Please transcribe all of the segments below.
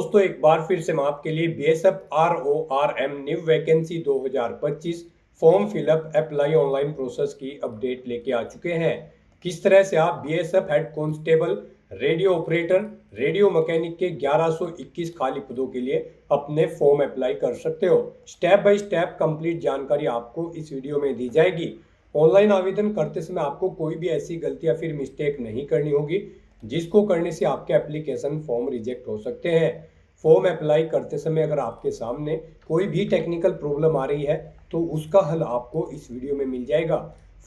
दोस्तों एक बार फिर से मैं आपके लिए BSF RORM new vacancy 2025 form fill up apply online process की अपडेट लेके आ चुके हैं। किस तरह से आप BSF head constable, radio operator, radio mechanic के 1121 खाली पदों के लिए अपने फॉर्म अप्लाई कर सकते हो। स्टेप बाय स्टेप कंप्लीट जानकारी आपको इस वीडियो में दी जाएगी। ऑनलाइन आवेदन करते समय आपको कोई भी ऐसी गलती या फिर मिस्टेक नहीं करनी होगी जिसको करने से आपके एप्लीकेशन फॉर्म रिजेक्ट हो सकते हैं। फॉर्म अप्लाई करते समय अगर आपके सामने कोई भी टेक्निकल प्रॉब्लम आ रही है तो उसका हल आपको इस वीडियो में मिल जाएगा।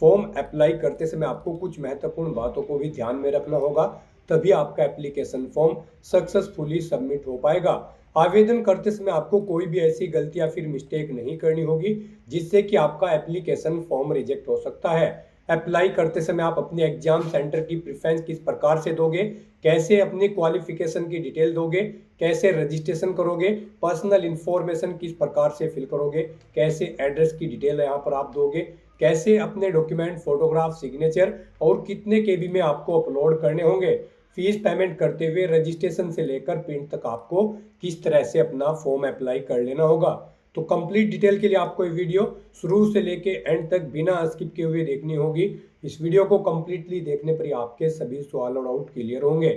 फॉर्म अप्लाई करते समय आपको कुछ महत्वपूर्ण बातों को भी ध्यान में रखना होगा, तभी आपका एप्लीकेशन फॉर्म सक्सेसफुली सबमिट हो पाएगा। आवेदन करते समय आपको कोई भी ऐसी गलती या फिर मिस्टेक नहीं करनी होगी जिससे कि आपका एप्लीकेशन फॉर्म रिजेक्ट हो सकता है। अप्लाई करते समय आप अपने एग्जाम सेंटर की प्रेफरेंस किस प्रकार से दोगे, कैसे अपनी क्वालिफिकेशन की डिटेल दोगे, कैसे रजिस्ट्रेशन करोगे, पर्सनल इंफॉर्मेशन किस प्रकार से फिल करोगे, कैसे एड्रेस की डिटेल यहाँ पर आप दोगे, कैसे अपने डॉक्यूमेंट, फोटोग्राफ, सिग्नेचर और कितने केबी में आपको अपलोड करने होंगे, फीस पेमेंट करते हुए रजिस्ट्रेशन से लेकर प्रिंट तक आपको किस तरह से अपना फॉर्म अप्लाई कर लेना होगा। तो कंप्लीट डिटेल के लिए आपको ये वीडियो शुरू से लेके एंड तक बिना स्किप किए हुए देखनी होगी। इस वीडियो को कंप्लीटली देखने पर ही आपके सभी सवाल और डाउट क्लियर होंगे।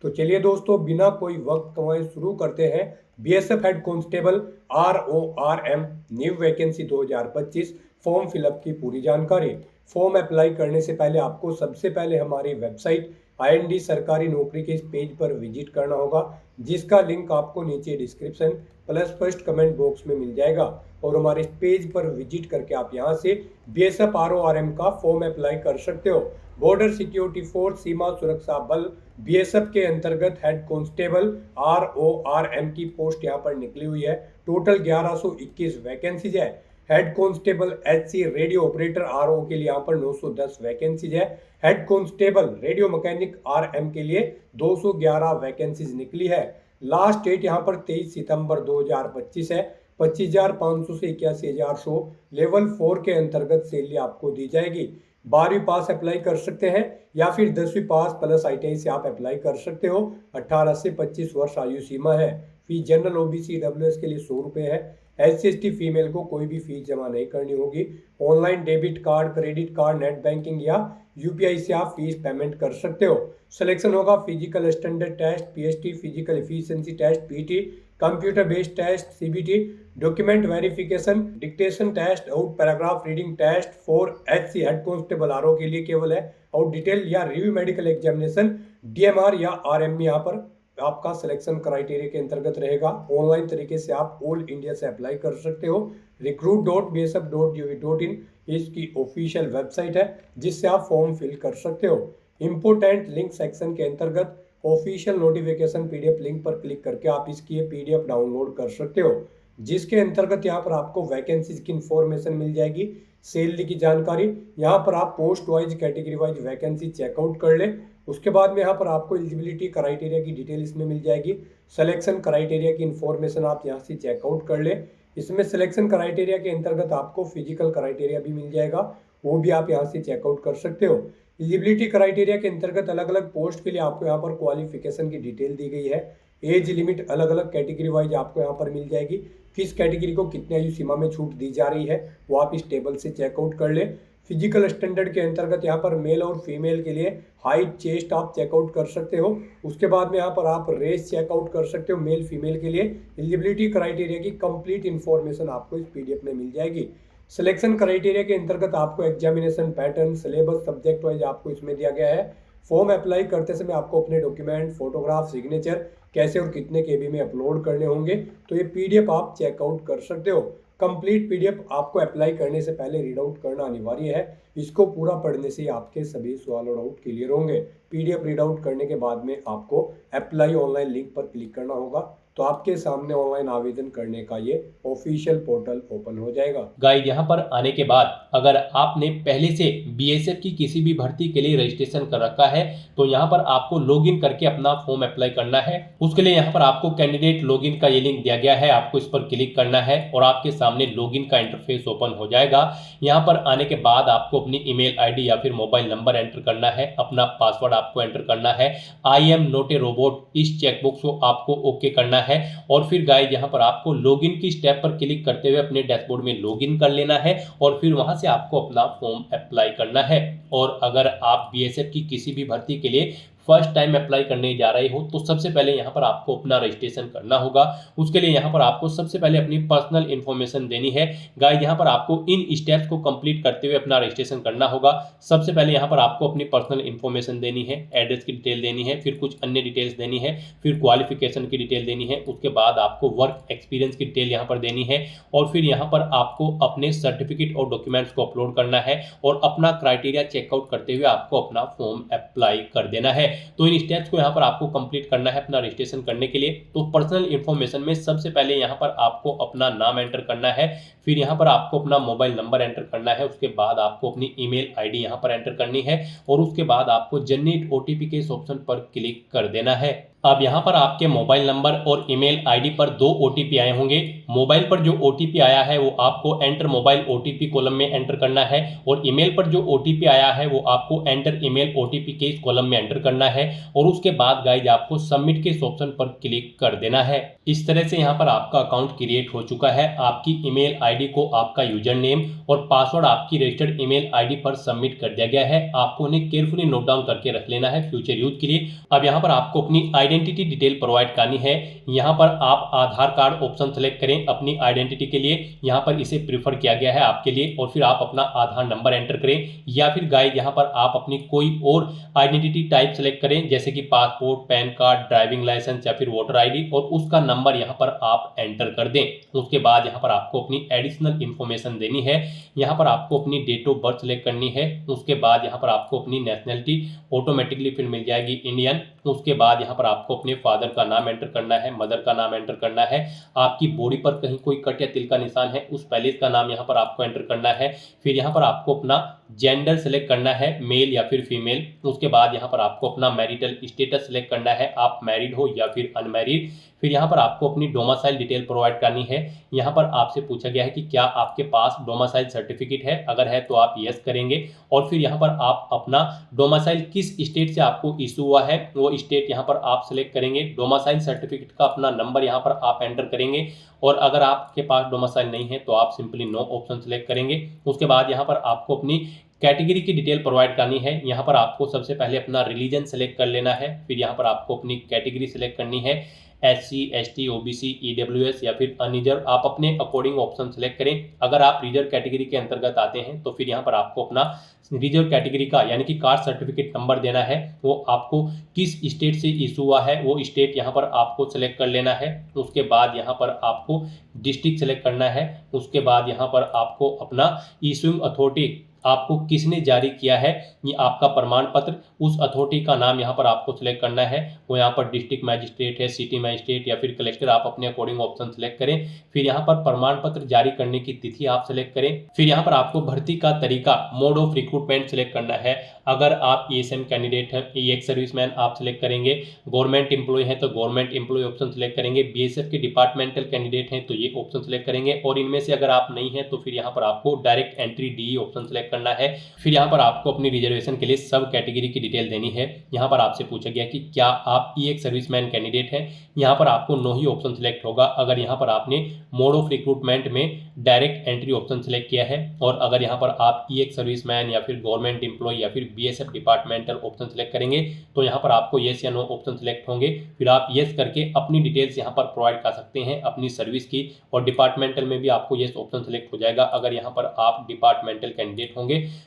तो चलिए दोस्तों, बिना कोई वक्त गंवाए शुरू करते हैं BSF head constable RORM new vacancy 2025 form fill up की पूरी जानकारी। फॉर्म अप्लाई करने से पहले आपको सबसे पहले हमारी वेबसाइट IND सरकारी नौकरी के इस पेज पर विजिट करना होगा, जिसका लिंक आपको नीचे description plus first comment box में मिल जाएगा। और हमारे इस पेज पर विजिट करके आप यहां से बीएसएफ RORM का फॉर्म अप्लाई कर सकते हो। बॉर्डर सिक्योरिटी फोर्स, सीमा सुरक्षा बल बीएसएफ के अंतर्गत हेड कांस्टेबल RORM की पोस्ट यहाँ पर निकली हुई है। टोटल 1121 वैकेंसीज है। Head constable HC radio operator RO के लिए यहाँ पर 910 वैकेंसीज है। Head constable radio mechanic RM के लिए 211 वैकेंसीज निकली है। लास्ट डेट यहाँ पर 23 सितंबर 2025 है। 25,500 से 81,100 लेवल 4 के अंतर्गत सैलरी आपको दी जाएगी। 12वीं पास अप्लाई कर सकते हैं या फिर 10वीं पास प्लस ITI से आप अप्लाई कर सकते हो। 18 से 25 वर्ष आयु सीमा है। फीस जनरल OBC WS के लिए 100 रुपये है। SC/ST फीमेल को कोई भी फीस जमा नहीं करनी होगी। Online debit card, credit card, net banking या UPI से आप फीस पेमेंट कर सकते हो। सिलेक्शन होगा physical standard test PST, physical efficiency test PT, computer based test CBT, document verification, dictation test और paragraph reading test for HC head constable RO के लिए केवल है। और डिटेल या रिव्यू मेडिकल एग्जामिनेशन DMR या RM यहाँ पर आपका सिलेक्शन क्राइटेरिया के अंतर्गत रहेगा। ऑनलाइन तरीके से आप ऑल इंडिया से अप्लाई कर सकते हो। recruit.bsf.gov.in इसकी ऑफिशियल वेबसाइट है, जिससे आप फॉर्म फिल कर सकते हो। इंपोर्टेंट लिंक सेक्शन के अंतर्गत ऑफिशियल नोटिफिकेशन PDF लिंक पर क्लिक करके आप इसकी PDF डाउनलोड कर सकते हो, जिसके अंतर्गत यहाँ पर आपको वैकेंसीज की इंफॉर्मेशन मिल जाएगी, सैलरी की जानकारी। यहाँ पर आप post wise, category wise vacancy check out कर ले। उसके बाद में यहाँ पर आपको एलिजिबिलिटी क्राइटेरिया की डिटेल इसमें मिल जाएगी। सिलेक्शन क्राइटेरिया की इंफॉर्मेशन आप यहाँ से चेकआउट कर ले। इसमें सिलेक्शन क्राइटेरिया के अंतर्गत आपको फिजिकल क्राइटेरिया भी मिल जाएगा, वो भी आप यहाँ से चेकआउट कर सकते हो। एलिजिबिलिटी क्राइटेरिया के अंतर्गत अलग अलग पोस्ट के लिए आपको यहाँ पर क्वालिफिकेशन की डिटेल दी गई है। एज लिमिट अलग अलग कैटेगरी वाइज आपको यहाँ पर मिल जाएगी। किस कैटेगरी को कितने आयु सीमा में छूट दी जा रही है वो आप इस टेबल से चेकआउट कर ले। फिजिकल स्टैंडर्ड के अंतर्गत यहाँ पर मेल और फीमेल के लिए हाइट, चेस्ट आप चेकआउट कर सकते हो। उसके बाद में यहाँ पर आप रेस चेकआउट कर सकते हो मेल फीमेल के लिए। एलिजिबिलिटी क्राइटेरिया की कंप्लीट इन्फॉर्मेशन आपको इस PDF में मिल जाएगी। सिलेक्शन क्राइटेरिया के अंतर्गत आपको examination pattern, syllabus, subject wise आपको इसमें दिया गया है। फॉर्म अप्लाई करते समय आपको अपने डॉक्यूमेंट, फोटोग्राफ, सिग्नेचर कैसे और कितने KB में अपलोड करने होंगे, तो ये PDF आप चेकआउट कर सकते हो। कंप्लीट PDF आपको अप्लाई करने से पहले रीड आउट करना अनिवार्य है। इसको पूरा पढ़ने से आपके सभी सवाल और डाउट क्लियर होंगे। PDF रीड आउट करने के बाद में आपको अप्लाई ऑनलाइन लिंक पर क्लिक करना होगा, तो आपके सामने ऑनलाइन आवेदन करने का ये ऑफिशियल पोर्टल ओपन हो जाएगा। गाइड, यहाँ पर आने के बाद अगर आपने पहले से BSF की किसी भी भर्ती के लिए रजिस्ट्रेशन कर रखा है तो यहाँ पर आपको लॉगिन करके अपना फॉर्म अप्लाई करना है। उसके लिए यहाँ पर आपको कैंडिडेट लॉगिन का ये लिंक दिया गया है, आपको इस पर क्लिक करना है और आपके सामने लॉगिन का इंटरफेस ओपन हो जाएगा। यहाँ पर आने के बाद आपको अपनी ईमेल आईडी या फिर मोबाइल नंबर एंटर करना है, अपना पासवर्ड आपको एंटर करना है, I am not a robot इस चेकबॉक्स को आपको ओके करना है और फिर गाइस यहाँ पर आपको लॉगिन की स्टेप पर क्लिक करते हुए अपने डैशबोर्ड में लॉगिन कर लेना है और फिर वहां से आपको अपना फॉर्म अप्लाई करना है। और अगर आप बीएसएफ की किसी भी भर्ती के लिए फर्स्ट टाइम अप्लाई करने जा रहे हो तो सबसे पहले यहाँ पर आपको अपना रजिस्ट्रेशन करना होगा। उसके लिए यहाँ पर आपको सबसे पहले अपनी पर्सनल इन्फॉर्मेशन देनी है। गाइस यहाँ पर आपको इन स्टेप्स को कंप्लीट करते हुए अपना रजिस्ट्रेशन करना होगा। सबसे पहले यहाँ पर आपको अपनी पर्सनल इन्फॉर्मेशन देनी है, एड्रेस की डिटेल देनी है, फिर कुछ अन्य डिटेल्स देनी है, फिर क्वालिफिकेशन की डिटेल देनी है, उसके बाद आपको वर्क एक्सपीरियंस की डिटेल यहाँ पर देनी है और फिर यहाँ पर आपको अपने सर्टिफिकेट और डॉक्यूमेंट्स को अपलोड करना है और अपना क्राइटेरिया चेकआउट करते हुए आपको अपना फॉर्म अप्लाई कर देना है। तो इन स्टेप्स को यहाँ पर आपको कंप्लीट करना है अपना रजिस्ट्रेशन करने के लिए। तो पर्सनल इन्फॉर्मेशन में सबसे पहले यहाँ पर आपको अपना नाम एंटर करना है, फिर यहाँ पर आपको अपना मोबाइल नंबर एंटर करना है, उसके बाद आपको अपनी ईमेल आईडी यहाँ पर एंटर करनी है और उसके बाद आपको जनरेट ओटीपी के इस ऑप्शन पर क्लिक कर देना है। अब यहाँ पर आपके मोबाइल नंबर और ईमेल आईडी पर 2 ओटीपी आए होंगे। मोबाइल पर जो ओटीपी आया है वो आपको एंटर मोबाइल ओटीपी कॉलम में एंटर करना है और ईमेल पर जो ओटीपी आया है वो आपको एंटर ईमेल ओटीपी के इस कॉलम में एंटर करना है और उसके बाद गाइज आपको सबमिट के इस ऑप्शन पर क्लिक कर देना है। इस तरह से यहाँ पर आपका अकाउंट क्रिएट हो चुका है। आपकी ईमेल आईडी को आपका यूजर नेम और पासवर्ड आपकी रजिस्टर्ड ईमेल आईडी पर सबमिट कर दिया गया है। आपको उन्हें केयरफुली नोट डाउन करके रख लेना है फ्यूचर यूज के लिए। अब यहाँ पर आपको अपनी आइडेंटिटी डिटेल प्रोवाइड करनी है। यहाँ पर आप आधार कार्ड ऑप्शन सेलेक्ट करें अपनी आइडेंटिटी के लिए, यहाँ पर इसे प्रीफर किया गया है आपके लिए और फिर आप अपना आधार नंबर एंटर करें या फिर गाइड यहाँ पर आप अपनी कोई और आइडेंटिटी टाइप सेलेक्ट करें जैसे कि passport, PAN card, driving licence या फिर वोटर आईडी और उसका नंबर यहाँ पर आप एंटर कर दें। उसके बाद यहाँ पर आपको अपनी एडिशनल इन्फॉर्मेशन देनी है। यहाँ पर आपको अपनी डेट ऑफ बर्थ सेलेक्ट करनी है। उसके बाद यहाँ पर आपको अपनी नेशनलिटी ऑटोमेटिकली फिर मिल जाएगी इंडियन। उसके बाद यहाँ पर आपको अपने फादर का नाम एंटर करना है, मदर का नाम एंटर करना है। आपकी बॉडी पर कहीं कोई कट या तिल का निशान है उस पैलेस का नाम यहाँ पर आपको एंटर करना है। फिर यहाँ पर आपको अपना जेंडर सेलेक्ट करना है, मेल या फिर फीमेल। उसके बाद यहाँ पर आपको अपना मैरिटल स्टेटस सेलेक्ट करना है, आप मैरिड हो या फिर अनमैरिड। फिर यहाँ पर आपको अपनी डोमिसाइल डिटेल प्रोवाइड करनी है। यहाँ पर आपसे पूछा गया है कि क्या आपके पास डोमिसाइल सर्टिफिकेट है, अगर है तो आप यस करेंगे और फिर यहाँ पर आप अपना डोमिसाइल किस स्टेट से आपको इशू हुआ है वो स्टेट यहाँ पर आप सेलेक्ट करेंगे। डोमिसाइल सर्टिफिकेट का अपना नंबर यहाँ पर आप एंटर करेंगे और अगर आपके पास डोमिसाइल नहीं है तो आप सिंपली नो ऑप्शन सेलेक्ट करेंगे। उसके बाद यहाँ पर आपको अपनी कैटेगरी की डिटेल प्रोवाइड करनी है। यहाँ पर आपको सबसे पहले अपना रिलीजन सेलेक्ट कर लेना है, फिर यहाँ पर आपको अपनी कैटेगरी सेलेक्ट करनी है, SC, ST, OBC, EWS या फिर अनरिजर्व। आप अपने अकॉर्डिंग ऑप्शन सेलेक्ट करें। अगर आप रिजर्व कैटेगरी के अंतर्गत आते हैं तो फिर यहाँ पर आपको अपना रिजर्व कैटेगरी का यानी कि कास्ट सर्टिफिकेट नंबर देना है, वो आपको किस स्टेट से इशू हुआ है वो स्टेट यहाँ पर आपको सेलेक्ट कर लेना है। उसके बाद यहाँ पर आपको डिस्ट्रिक्ट सेलेक्ट करना है। उसके बाद यहाँ पर आपको अपना इशूइंग अथॉरिटी आपको किसने जारी किया है ये आपका प्रमाण पत्र, उस अथॉरिटी का नाम यहाँ पर आपको सिलेक्ट करना है। वो यहाँ पर डिस्ट्रिक्ट मैजिस्ट्रेट है, सिटी मैजिस्ट्रेट या फिर कलेक्टर, आप अपने अकॉर्डिंग ऑप्शन सेलेक्ट करें। फिर यहाँ पर प्रमाण पत्र जारी करने की तिथि आप सेलेक्ट करें। फिर यहाँ पर आपको भर्ती का तरीका, मोड ऑफ रिक्रूटमेंट सेलेक्ट करना है। अगर आप ESM कैंडिडेट हैं, एक्स सर्विसमैन आप सेलेक्ट करेंगे। गवर्नमेंट एम्प्लॉय हैं तो गवर्नमेंट एम्प्लॉय ऑप्शन सेलेक्ट करेंगे। BSF के डिपार्टमेंटल कैंडिडेट हैं तो ये ऑप्शन सेलेक्ट करेंगे और इनमें से अगर आप नहीं हैं तो फिर यहाँ पर आपको direct entry DE option select करना है। फिर यहाँ पर आपको अपनी रिजर्वेशन के लिए सब कैटेगरी की डिटेल देनी है। यहाँ पर आपसे पूछा गया कि क्या आप EX सर्विसमैन कैंडिडेट हैं, यहाँ पर आपको नो ही ऑप्शन सेलेक्ट होगा अगर यहाँ पर आपने मोड ऑफ रिक्रूटमेंट में डायरेक्ट एंट्री ऑप्शन सेलेक्ट किया है। और अगर यहाँ पर आप EX सर्विसमैन या फिर गवर्नमेंट एम्प्लॉय या फिर BSF डिपार्टमेंटल ऑप्शन सेलेक्ट करेंगे तो यहाँ पर आपको येस या नो ऑप्शन सेलेक्ट होंगे। फिर आप येस करके अपनी डिटेल्स यहाँ पर प्रोवाइड कर सकते हैं अपनी सर्विस की, और डिपार्टमेंटल में भी आपको येस ऑप्शन सेलेक्ट हो जाएगा अगर यहाँ पर आप डिपार्टमेंटल कैंडिडेट होंगे।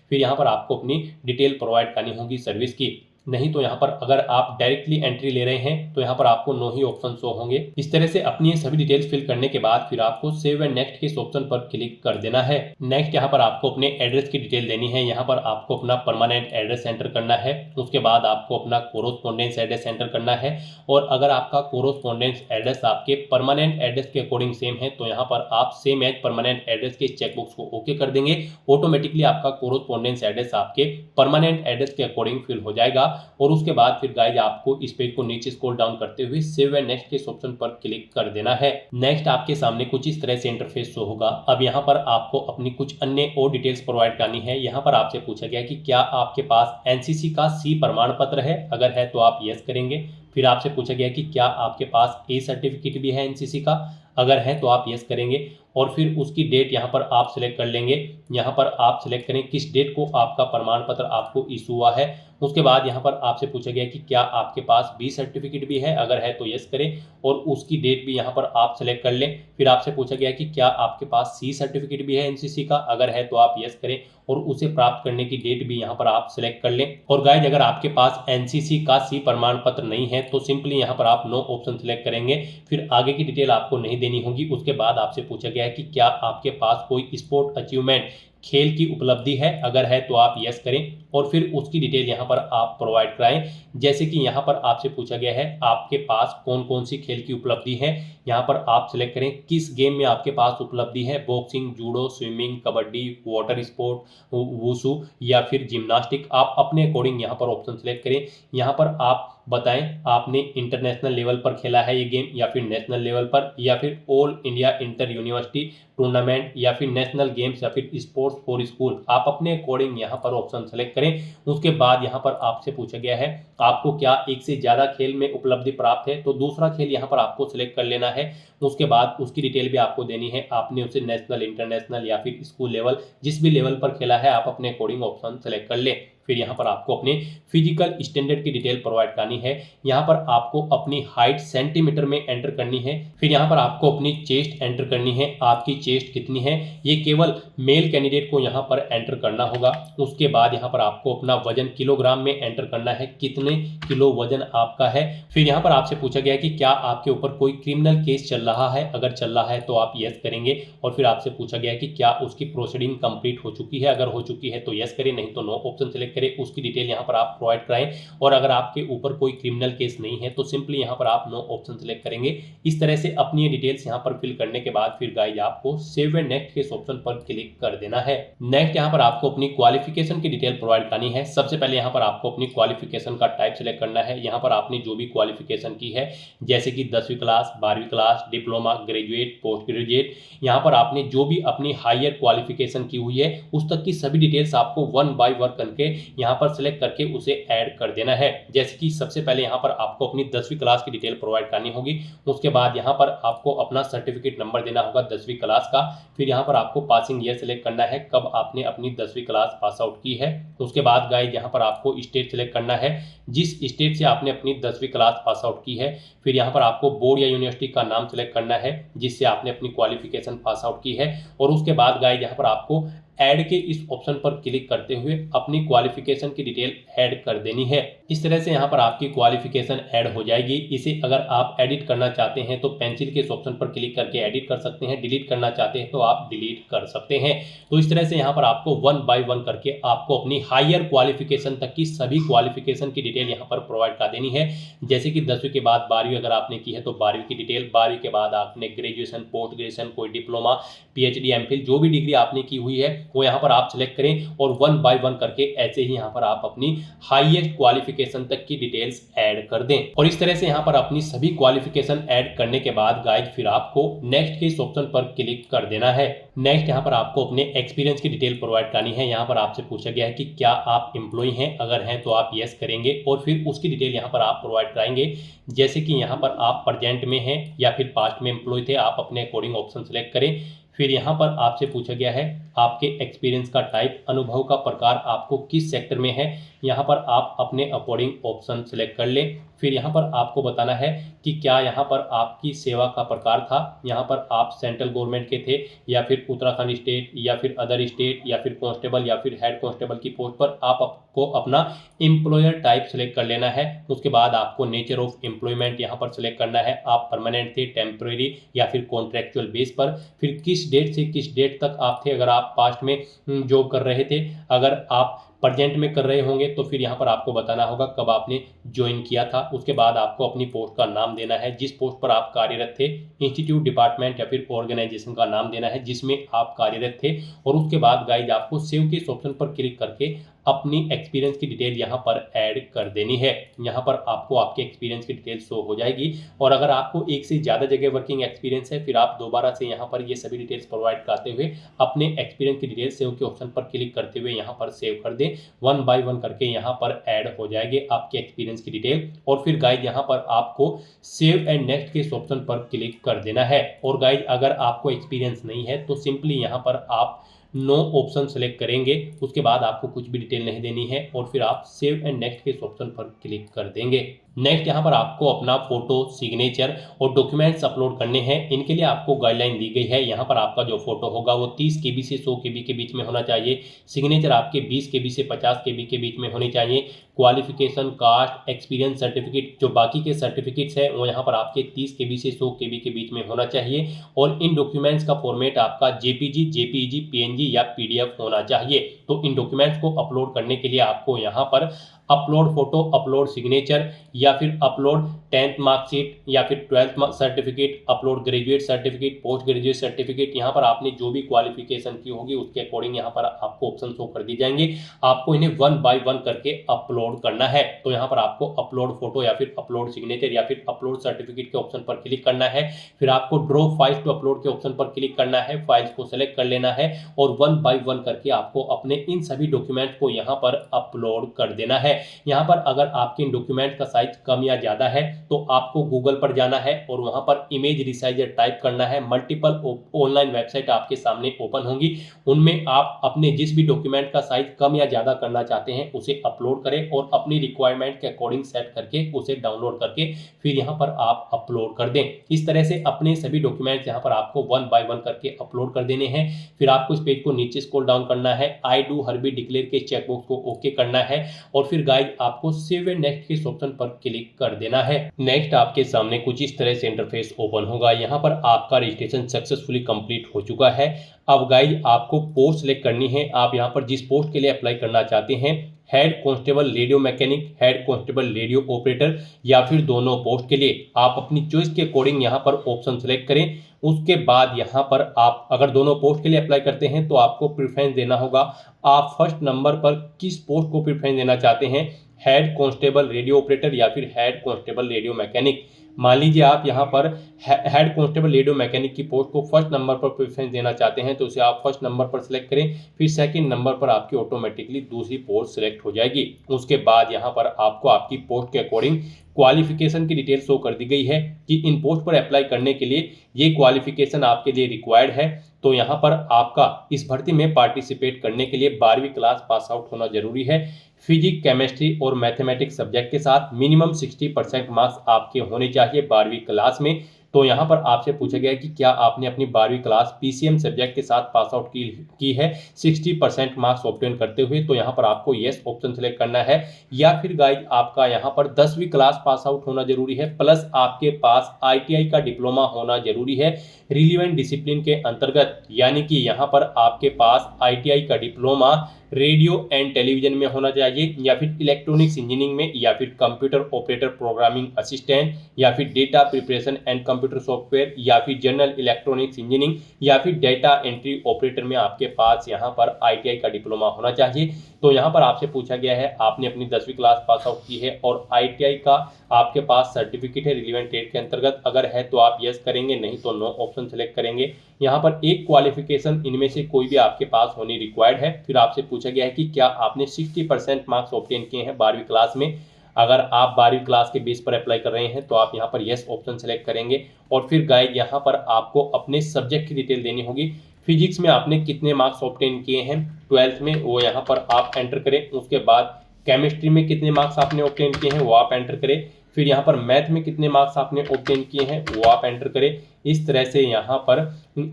फिर यहाँ पर आपको अपनी डिटेल प्रोवाइड करनी होगी सर्विस की। नहीं तो यहाँ पर अगर आप डायरेक्टली एंट्री ले रहे हैं तो यहाँ पर आपको नो ही ऑप्शन शो होंगे। इस तरह से अपनी सभी डिटेल्स फिल करने के बाद फिर आपको सेव एंड नेक्स्ट के इस ऑप्शन पर क्लिक कर देना है। नेक्स्ट यहाँ पर आपको अपने एड्रेस की डिटेल देनी है। यहाँ पर आपको अपना परमानेंट एड्रेस एंटर करना है। उसके बाद आपको अपना कोरोस्पोंडेंस एड्रेस एंटर करना है, और अगर आपका कोरोस्पोंडेंस एड्रेस आपके परमानेंट एड्रेस के अकॉर्डिंग सेम है तो यहाँ पर आप सेम एज परमानेंट एड्रेस के चेकबॉक्स को ओके कर देंगे। ऑटोमेटिकली आपका कोरोस्पोंडेंस एड्रेस आपके परमानेंट एड्रेस के अकॉर्डिंग फिल हो जाएगा। और उसके बाद फिर गाइज आपको इस पेज को नीचे स्क्रॉल डाउन करते हुए सेव एंड नेक्स्ट के इस ऑप्शन पर क्लिक कर देना है। नेक्स्ट आपके सामने कुछ इस तरह से इंटरफेस शो होगा। अब यहाँ पर आपको अपनी कुछ अन्य और डिटेल्स प्रोवाइड करनी है। यहाँ पर आपसे पूछा गया है कि क्या आपके पास एनसीसी का सी प्रमाण पत्र है, अगर है तो आप यस करेंगे। फिर आपसे पूछा गया कि क्या आपके पास ए सर्टिफिकेट भी है एनसीसी का, अगर है तो आप यस करेंगे। और फिर उसकी डेट यहाँ पर आप सिलेक्ट कर लेंगे। यहाँ पर आप सिलेक्ट करें किस डेट को आपका प्रमाण पत्र आपको इशू हुआ है। उसके बाद यहाँ पर आपसे पूछा गया कि क्या आपके पास बी सर्टिफिकेट भी है, अगर है तो यस करें और उसकी डेट भी यहाँ पर आप सिलेक्ट कर लें। फिर आपसे पूछा गया कि क्या आपके पास सी सर्टिफिकेट भी है एनसीसी का, अगर है तो आप यस करें और उसे प्राप्त करने की डेट भी यहाँ पर आप सिलेक्ट कर लें। और गाइज अगर आपके पास एनसीसी का सी प्रमाण पत्र नहीं है तो सिंपली यहाँ पर आप नो ऑप्शन सिलेक्ट करेंगे। फिर आगे की डिटेल आपको नहीं देनी होगी। उसके बाद आपसे पूछा गया है कि क्या आपके पास कोई स्पोर्ट अचीवमेंट खेल की उपलब्धि है, अगर है तो आप यस करें और फिर उसकी डिटेल यहाँ पर आप प्रोवाइड कराएं। जैसे कि यहाँ पर आपसे पूछा गया है आपके पास कौन कौन सी खेल की उपलब्धि है, यहाँ पर आप सिलेक्ट करें किस गेम में आपके पास उपलब्धि है, boxing, judo, swimming, kabaddi, water sport, wushu या फिर जिम्नास्टिक। आप अपने अकॉर्डिंग यहाँ पर ऑप्शन सिलेक्ट करें। यहाँ पर आप बताएं आपने इंटरनेशनल लेवल पर खेला है ये गेम या फिर नेशनल लेवल पर या फिर all India inter university tournament या फिर नेशनल गेम्स या फिर स्पोर्ट्स फॉर स्कूल। आप अपने अकॉर्डिंग यहाँ पर ऑप्शन सेलेक्ट करें। उसके बाद यहाँ पर आपसे पूछा गया है आपको क्या एक से ज़्यादा खेल में उपलब्धि प्राप्त है, तो दूसरा खेल यहाँ पर आपको सिलेक्ट कर लेना है। उसके बाद उसकी डिटेल भी आपको देनी है, आपने उसे नेशनल, इंटरनेशनल या फिर स्कूल लेवल, जिस भी लेवल पर खेला है आप अपने अकॉर्डिंग ऑप्शन सेलेक्ट कर लें। फिर यहाँ पर आपको अपने फिजिकल स्टैंडर्ड की डिटेल प्रोवाइड करनी है। यहाँ पर आपको अपनी हाइट सेंटीमीटर में एंटर करनी है। फिर यहाँ पर आपको अपनी चेस्ट एंटर करनी है, आपकी चेस्ट कितनी है ये केवल मेल कैंडिडेट को यहाँ पर एंटर करना होगा। उसके बाद यहाँ पर आपको अपना वजन किलोग्राम में एंटर करना है, कितने किलो वजन आपका है। फिर यहाँ पर आपसे पूछा गया कि क्या आपके ऊपर कोई क्रिमिनल केस चल रहा है, अगर चल रहा है तो आप यस करेंगे। और फिर आपसे पूछा गया कि क्या उसकी प्रोसीडिंग कंप्लीट हो चुकी है, अगर हो चुकी है तो यस करें, नहीं तो नो ऑप्शन सेलेक्ट करें। उसकी डिटेल यहाँ पर आप प्रोवाइड कराएं। और अगर आपके ऊपर कोई क्रिमिनल केस नहीं है तो सिंपली यहाँ पर आप नो ऑप्शन सेलेक्ट करेंगे। इस तरह से अपनी डिटेल्स यहाँ पर फिल करने के बाद फिर गाइज आपको सेव एंड नेक्स्ट के ऑप्शन पर क्लिक कर देना है। नेक्स्ट यहाँ पर आपको अपनी क्वालिफिकेशन की डिटेल प्रोवाइड करनी है। सबसे पहले यहाँ पर आपको अपनी क्वालिफिकेशन का टाइप सेलेक्ट करना है। यहाँ पर आपने जो भी क्वालिफिकेशन की है जैसे कि 10वीं क्लास, 12वीं class, diploma, graduate, post graduate, यहाँ पर आपने जो भी अपनी हायर क्वालिफिकेशन की हुई है उस तक की सभी डिटेल्स आपको वन बाय वन करके यहाँ पर सिलेक्ट करके उसे ऐड कर देना है। जैसे कि सबसे पहले यहाँ पर आपको अपनी 10वीं क्लास की डिटेल प्रोवाइड करनी होगी। उसके बाद यहाँ पर आपको अपना सर्टिफिकेट नंबर देना होगा 10वीं क्लास का। फिर यहाँ पर आपको पासिंग ईयर सेलेक्ट करना है, कब आपने अपनी 10वीं क्लास पास आउट की है। उसके बाद गाइस यहाँ पर आपको स्टेट सेलेक्ट करना है, जिस स्टेट से आपने अपनी 10वीं क्लास पास आउट की है। फिर यहाँ पर आपको बोर्ड या यूनिवर्सिटी का नाम सेलेक्ट करना है जिससे आपने अपनी क्वालिफिकेशन पास आउट की है। और उसके बाद गाइस यहाँ पर आपको ऐड के इस ऑप्शन पर क्लिक करते हुए अपनी क्वालिफिकेशन की डिटेल ऐड कर देनी है। इस तरह से यहाँ पर आपकी क्वालिफिकेशन ऐड हो जाएगी। इसे अगर आप एडिट करना चाहते हैं तो पेंसिल के इस ऑप्शन पर क्लिक करके एडिट कर सकते हैं, डिलीट करना चाहते हैं तो आप डिलीट कर सकते हैं। तो इस तरह से यहाँ पर आपको वन बाय वन करके आपको अपनी हायर क्वालिफिकेशन तक की सभी क्वालिफिकेशन की डिटेल यहाँ पर प्रोवाइड कर देनी है। जैसे कि 10वीं के बाद 12वीं अगर आपने की है तो 12वीं की डिटेल, 12वीं के बाद आपने ग्रेजुएशन, पोस्ट ग्रेजुएशन, कोई डिप्लोमा, पीएचडी, एमफिल जो भी डिग्री आपने की हुई है वो यहाँ पर आप सिलेक्ट करें और वन बाय वन करके ऐसे ही यहाँ पर आप अपनी हाईएस्ट क्वालिफिकेशन तक की डिटेल्स ऐड कर दें। और इस तरह से यहाँ पर अपनी सभी क्वालिफिकेशन ऐड करने के बाद गाइस फिर आपको नेक्स्ट के इस ऑप्शन पर क्लिक कर देना है। नेक्स्ट यहाँ पर आपको अपने एक्सपीरियंस की डिटेल प्रोवाइड करनी है। यहाँ पर आपसे पूछा गया है कि क्या आप एम्प्लॉय हैं, अगर हैं तो आप यस करेंगे और फिर उसकी डिटेल यहाँ पर आप प्रोवाइड कराएंगे। जैसे कि यहाँ पर आप प्रेजेंट में हैं या फिर पास्ट में एम्प्लॉय थे, आप अपने अकॉर्डिंग ऑप्शन सेलेक्ट करें। फिर यहाँ पर आपसे पूछा गया है आपके एक्सपीरियंस का टाइप, अनुभव का प्रकार आपको किस सेक्टर में है, यहाँ पर आप अपने अकॉर्डिंग ऑप्शन सेलेक्ट कर लें। फिर यहाँ पर आपको बताना है कि क्या यहाँ पर आपकी सेवा का प्रकार था, यहाँ पर आप सेंट्रल गवर्नमेंट के थे या फिर उत्तराखंड स्टेट या फिर अदर स्टेट या फिर कांस्टेबल या फिर हेड कांस्टेबल की पोस्ट पर आपको अपना एम्प्लॉयर टाइप सेलेक्ट कर लेना है। उसके बाद आपको नेचर ऑफ एम्प्लॉयमेंट यहाँ पर सेलेक्ट करना है, आप परमानेंट थे, टेम्परेरी या फिर कॉन्ट्रेक्चुअल बेस पर। फिर किस डेट से किस डेट तक आप थे, अगर आप पास्ट में जॉब कर रहे थे, अगर आप प्रेजेंट में कर रहे होंगे तो फिर यहाँ पर आपको बताना होगा कब आपने ज्वाइन किया था। उसके बाद आपको अपनी पोस्ट का नाम देना है, जिस पोस्ट पर आप कार्यरत थे, इंस्टीट्यूट, डिपार्टमेंट या फिर ऑर्गेनाइजेशन का नाम देना है जिसमें आप कार्यरत थे। और उसके बाद गाइज आपको सेव के इस ऑप्शन पर क्लिक करके अपनी एक्सपीरियंस की डिटेल यहाँ पर ऐड कर देनी है। यहाँ पर आपको आपके एक्सपीरियंस की डिटेल शो हो जाएगी। और अगर आपको एक से ज़्यादा जगह वर्किंग एक्सपीरियंस है, फिर आप दोबारा से यहाँ पर ये सभी डिटेल्स प्रोवाइड करते हुए अपने एक्सपीरियंस की डिटेल सेव के ऑप्शन पर क्लिक करते हुए यहाँ पर सेव कर दें। 1 बाय 1 करके यहाँ पर ऐड हो जाएंगे आपके एक्सपीरियंस की डिटेल। और फिर गाइज यहाँ पर आपको सेव एंड नेक्स्ट के इस ऑप्शन पर क्लिक कर देना है। और गाइज अगर आपको एक्सपीरियंस नहीं है तो सिंपली यहाँ पर आप नो ऑप्शन सेलेक्ट करेंगे। उसके बाद आपको कुछ भी डिटेल नहीं देनी है और फिर आप सेव एंड नेक्स्ट के इस ऑप्शन पर क्लिक कर देंगे। नेक्स्ट यहाँ पर आपको अपना फोटो, सिग्नेचर और डॉक्यूमेंट्स अपलोड करने हैं। इनके लिए आपको गाइडलाइन दी गई है। यहाँ पर आपका जो फोटो होगा वो 30 KB से 100 KB के बीच में होना चाहिए। सिग्नेचर आपके 20 KB से 50 KB के बीच में होनी चाहिए। क्वालिफिकेशन, कास्ट, एक्सपीरियंस सर्टिफिकेट, जो बाकी के सर्टिफिकेट्स हैं वो यहाँ पर आपके 30 KB से 100 KB के बीच में होना चाहिए। और इन डॉक्यूमेंट्स का फॉर्मेट आपका JPG, JPEG, PNG या PDF होना चाहिए। तो इन डॉक्यूमेंट्स को अपलोड करने के लिए आपको यहाँ पर अपलोड फोटो, अपलोड सिग्नेचर या फिर अपलोड 10th मार्कशीट या फिर 12th certificate, upload graduate certificate, post graduate certificate, यहाँ पर आपने जो भी क्वालिफिकेशन की होगी उसके अकॉर्डिंग यहाँ पर आपको ऑप्शन शो कर दी जाएंगे। आपको इन्हें 1 बाय 1 करके अपलोड करना है। तो यहाँ पर आपको अपलोड फोटो या फिर अपलोड सिग्नेचर या फिर अपलोड सर्टिफिकेट के ऑप्शन पर क्लिक करना है। फिर आपको ड्रॉ फाइल्स टू अपलोड के ऑप्शन पर क्लिक करना है, फाइल्स को सेलेक्ट कर लेना है और 1 बाय 1 करके आपको अपने इन सभी डॉक्यूमेंट को यहाँ पर अपलोड कर देना है। यहाँ पर अगर आपके इन डॉक्यूमेंट का साइज कम या ज्यादा है तो आपको गूगल पर जाना है और वहां पर इमेज रिसाइजर टाइप करना है। मल्टीपल ऑनलाइन वेबसाइट आपके सामने ओपन होंगी, उनमें आप अपने जिस भी डॉक्यूमेंट का साइज कम या ज्यादा करना चाहते हैं उसे अपलोड करें और अपनी रिक्वायरमेंट के अकॉर्डिंग सेट करके उसे डाउनलोड करके फिर यहाँ पर आप अपलोड कर दें। इस तरह से अपने सभी डॉक्यूमेंट्स यहाँ पर आपको 1 बाय 1 करके अपलोड कर देने हैं। फिर आपको इस पेज को नीचे स्क्रॉल डाउन करना है, आई डू हर्बी डिक्लेयर के चेकबॉक्स को ओके करना है और फिर गाइड आपको सेव एंड नेक्स्ट के इस ऑप्शन पर क्लिक कर देना है। नेक्स्ट आपके सामने कुछ इस तरह से इंटरफेस ओपन होगा। यहाँ पर आपका रजिस्ट्रेशन सक्सेसफुली कंप्लीट हो चुका है। अब गाइज आपको पोस्ट सेलेक्ट करनी है। आप यहाँ पर जिस पोस्ट के लिए अप्लाई करना चाहते हैं, head constable radio mechanic, head constable radio operator या फिर दोनों पोस्ट के लिए आप अपनी चॉइस के अकॉर्डिंग यहाँ पर ऑप्शन सेलेक्ट करें। उसके बाद यहाँ पर आप अगर दोनों पोस्ट के लिए अप्लाई करते हैं तो आपको प्रेफरेंस देना होगा। आप फर्स्ट नंबर पर किस पोस्ट को प्रेफरेंस देना चाहते हैं, हेड कांस्टेबल रेडियो ऑपरेटर या फिर हेड कांस्टेबल रेडियो मैकेनिक। मान लीजिए आप यहाँ पर हेड कांस्टेबल रेडियो मैकेनिक की पोस्ट को फर्स्ट नंबर पर प्रेफरेंस देना चाहते हैं तो उसे आप फर्स्ट नंबर पर सिलेक्ट करें। फिर सेकंड नंबर पर आपकी ऑटोमेटिकली दूसरी पोस्ट सिलेक्ट हो जाएगी। उसके बाद यहाँ पर आपको आपकी पोस्ट के अकॉर्डिंग क्वालिफिकेशन की डिटेल शो कर दी गई है कि इन पोस्ट पर अप्लाई करने के लिए ये क्वालिफिकेशन आपके लिए रिक्वायर्ड है। तो यहाँ पर आपका इस भर्ती में पार्टिसिपेट करने के लिए 12वीं क्लास पास आउट होना जरूरी है। फिजिक्स, केमिस्ट्री और मैथमेटिक्स सब्जेक्ट के साथ मिनिमम 60% मार्क्स आपके होने चाहिए 12वीं क्लास में। तो यहाँ पर आपसे पूछा गया है कि क्या आपने अपनी 12वीं क्लास PCM सब्जेक्ट के साथ पास आउट की है 60% मार्क्स ऑब्टेन करते हुए। तो यहाँ पर आपको येस ऑप्शन सेलेक्ट करना है। या फिर गाइज आपका यहाँ पर 10वीं क्लास पास आउट होना जरूरी है प्लस आपके पास ITI का डिप्लोमा होना जरूरी है रिलीवेंट डिसिप्लिन के अंतर्गत। यानी कि यहाँ पर आपके पास ITI का डिप्लोमा रेडियो एंड टेलीविजन में होना चाहिए या फिर इलेक्ट्रॉनिक्स इंजीनियरिंग में या फिर कंप्यूटर ऑपरेटर प्रोग्रामिंग असिस्टेंट या फिर data preparation and computer software या फिर जनरल इलेक्ट्रॉनिक्स इंजीनियरिंग या फिर डेटा एंट्री ऑपरेटर में आपके पास यहाँ पर ITI का डिप्लोमा होना चाहिए। तो यहाँ पर आपसे पूछा गया है आपने अपनी 10वीं क्लास पास आउट की है और ITI का आपके पास सर्टिफिकेट है रिलीवेंट ट्रेड के अंतर्गत, अगर है तो आप यस करेंगे, नहीं तो नो ऑप्शन सेलेक्ट करेंगे। यहाँ पर एक क्वालिफिकेशन इनमें से कोई भी आपके पास होनी रिक्वायर्ड है। फिर आपसे पूछा गया है कि क्या आपने 60% मार्क्स ऑब्टेन किए हैं 12वीं क्लास में। अगर आप 12वीं क्लास के बेस पर अप्लाई कर रहे हैं तो आप यहाँ पर यस ऑप्शन सेलेक्ट करेंगे। और फिर गाइड यहाँ पर आपको अपने सब्जेक्ट की डिटेल देनी होगी। फिजिक्स में आपने कितने मार्क्स ऑब्टेन किए हैं 12th में, वो यहाँ पर आप एंटर करें। उसके बाद केमिस्ट्री में कितने मार्क्स आपने ऑब्टेन किए हैं वो आप एंटर करें। फिर यहाँ पर मैथ में कितने मार्क्स आपने ऑब्टेन किए हैं वो आप एंटर करें। इस तरह से यहाँ पर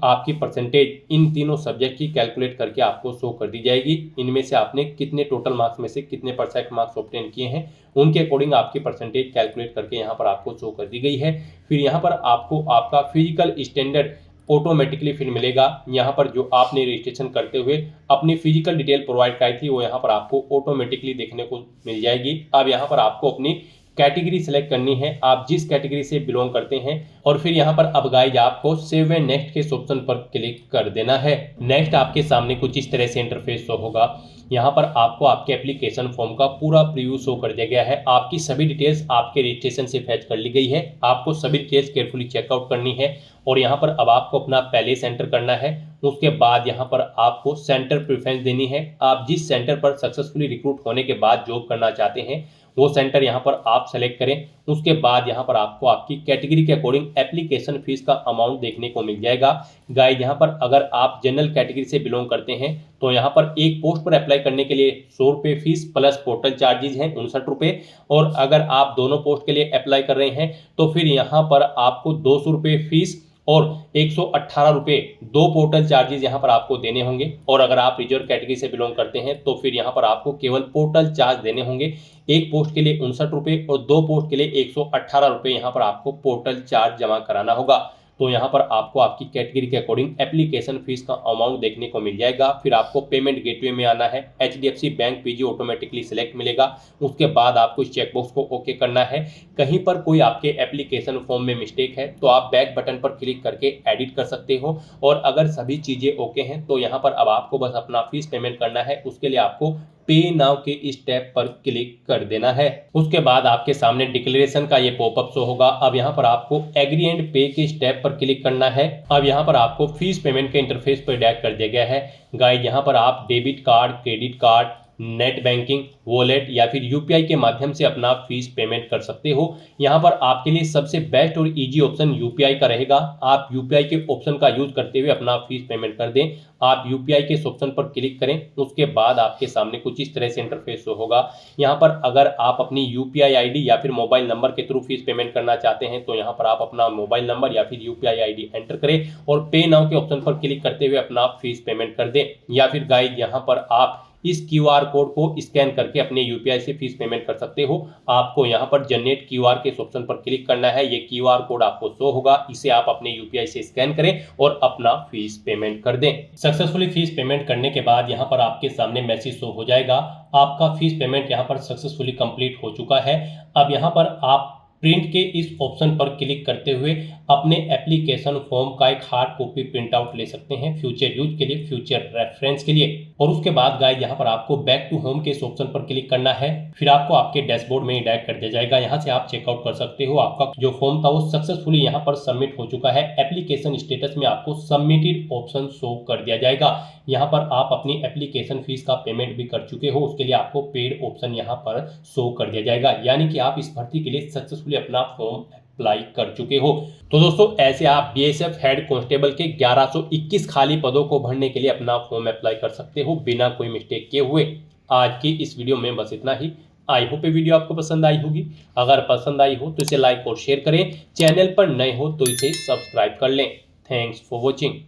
आपकी परसेंटेज इन तीनों सब्जेक्ट की कैलकुलेट करके आपको शो कर दी जाएगी। इनमें से आपने कितने टोटल मार्क्स में से कितने % मार्क्स ऑब्टेन किए हैं उनके अकॉर्डिंग आपकी परसेंटेज कैलकुलेट करके यहाँ पर आपको शो कर दी गई है। फिर यहाँ पर आपको आपका फिजिकल स्टैंडर्ड ऑटोमेटिकली फिर मिलेगा। यहाँ पर जो आपने रजिस्ट्रेशन करते हुए अपनी फिजिकल डिटेल प्रोवाइड कराई थी वो यहाँ पर आपको ऑटोमेटिकली देखने को मिल जाएगी। अब यहाँ पर आपको अपनी कैटेगरी सेलेक्ट करनी है, आप जिस कैटेगरी से बिलोंग करते हैं, और फिर यहाँ पर अब गाइज आपको सेव एंड नेक्स्ट के ऑप्शन पर क्लिक कर देना है। नेक्स्ट आपके सामने कुछ इस तरह से इंटरफेस शो होगा। यहाँ पर आपको आपके एप्लीकेशन फॉर्म का पूरा प्रीव्यू शो कर दिया गया है। आपकी सभी डिटेल्स आपके रजिस्ट्रेशन से फैच कर ली गई है। आपको सभी डिटेल्स केयरफुली चेकआउट करनी है और यहाँ पर अब आपको अपना पहले सेंटर करना है। उसके बाद यहाँ पर आपको सेंटर प्रेफरेंस देनी है। आप जिस सेंटर पर सक्सेसफुली रिक्रूट होने के बाद जॉब करना चाहते हैं वो सेंटर यहाँ पर आप सेलेक्ट करें। उसके बाद यहाँ पर आपको आपकी कैटेगरी के अकॉर्डिंग एप्लीकेशन फीस का अमाउंट देखने को मिल जाएगा। गाइस यहाँ पर अगर आप जनरल कैटेगरी से बिलोंग करते हैं तो यहाँ पर एक पोस्ट पर अप्लाई करने के लिए 100 रुपये फीस प्लस पोर्टल चार्जेज हैं 59 रुपये, और अगर आप दोनों पोस्ट के लिए अप्लाई कर रहे हैं तो फिर यहाँ पर आपको 200 रुपये फीस और 118 रुपये 2 पोर्टल चार्जेस यहाँ पर आपको देने होंगे। और अगर आप रिजर्व कैटेगरी से बिलोंग करते हैं तो फिर यहाँ पर आपको केवल पोर्टल चार्ज देने होंगे। एक पोस्ट के लिए 59 रुपये और 2 पोस्ट के लिए 118 रुपये यहाँ पर आपको पोर्टल चार्ज जमा कराना होगा। तो यहाँ पर आपको आपकी कैटेगरी के अकॉर्डिंग एप्लीकेशन फीस का अमाउंट देखने को मिल जाएगा। फिर आपको पेमेंट गेटवे में आना है, HDFC bank PG automatically select मिलेगा। उसके बाद आपको इस चेकबॉक्स को ओके करना है। कहीं पर कोई आपके एप्लीकेशन फॉर्म में मिस्टेक है तो आप बैक बटन पर क्लिक करके एडिट कर सकते हो, और अगर सभी चीज़ें ओके हैं तो यहाँ पर अब आपको बस अपना फीस पेमेंट करना है। उसके लिए आपको पे नाउ के इस टैब पर क्लिक कर देना है। उसके बाद आपके सामने डिक्लेरेशन का ये पॉपअप शो होगा। अब यहाँ पर आपको एग्री एंड पे के इस टैब पर क्लिक करना है। अब यहाँ पर आपको फीस पेमेंट के इंटरफेस पर डायरेक्ट कर दिया गया है। गाइस यहाँ पर आप debit card, credit card, net banking, wallet या फिर यूपीआई के माध्यम से अपना फीस पेमेंट कर सकते हो। यहाँ पर आपके लिए सबसे बेस्ट और इजी ऑप्शन यूपीआई का रहेगा। आप यूपीआई के ऑप्शन का यूज करते हुए अपना फीस पेमेंट कर दें। आप यूपीआई के ऑप्शन पर क्लिक करें। उसके बाद आपके सामने कुछ इस तरह से इंटरफेस होगा। यहाँ पर अगर आप अपनी यूपीआई आईडी या फिर मोबाइल नंबर के थ्रू फीस पेमेंट करना चाहते हैं तो यहाँ पर आप अपना मोबाइल नंबर या फिर यूपीआई आईडी एंटर करें और पे नाउ के ऑप्शन पर क्लिक करते हुए अपना फीस पेमेंट कर दें। या फिर गाइस यहाँ पर आप इस क्यूआर कोड को स्कैन करके अपने यूपीआई से फीस पेमेंट कर सकते हो। आपको यहाँ पर जनरेट क्यूआर के ऑप्शन पर क्लिक करना है। ये क्यूआर कोड आपको शो होगा, इसे आप अपने यूपीआई से स्कैन करें और अपना फीस पेमेंट कर दें। सक्सेसफुली फीस पेमेंट करने के बाद यहाँ पर आपके सामने मैसेज शो हो जाएगा, आपका फीस पेमेंट यहाँ पर सक्सेसफुली कंप्लीट हो चुका है। अब यहाँ पर आप प्रिंट के इस ऑप्शन पर क्लिक करते हुए अपने एप्लीकेशन फॉर्म का एक हार्ड कॉपी प्रिंट आउट ले सकते हैं फ्यूचर यूज के लिए, फ्यूचर रेफरेंस के लिए। और उसके बाद गाइस यहाँ पर आपको बैक टू होम के इस ऑप्शन पर क्लिक करना है। फिर आपको आपके डैशबोर्ड में डायरेक्ट कर दिया जाएगा। यहाँ से आप चेकआउट कर सकते हो आपका जो फॉर्म था वो सक्सेसफुली यहाँ पर सबमिट हो चुका है। एप्लीकेशन स्टेटस में आपको सबमिटेड ऑप्शन शो कर दिया जाएगा। यहाँ पर आप अपनी एप्लीकेशन फीस का पेमेंट भी कर चुके हो, उसके लिए आपको पेड ऑप्शन यहाँ पर शो कर दिया जाएगा, यानी कि आप इस भर्ती के लिए सक्सेसफुली अपना फॉर्म अप्लाई कर चुके हो। तो दोस्तों ऐसे आप बीएसएफ हेड कांस्टेबल के 1121 खाली पदों को भरने के लिए अपना फॉर्म अप्लाई कर सकते हो बिना कोई मिस्टेक किए हुए। आज की इस वीडियो में बस इतना ही। आई होप ये वीडियो आपको पसंद आई होगी। अगर पसंद आई हो तो इसे लाइक और शेयर करें। चैनल पर नए हो तो इसे सब्सक्राइब कर लें। Thanks for watching.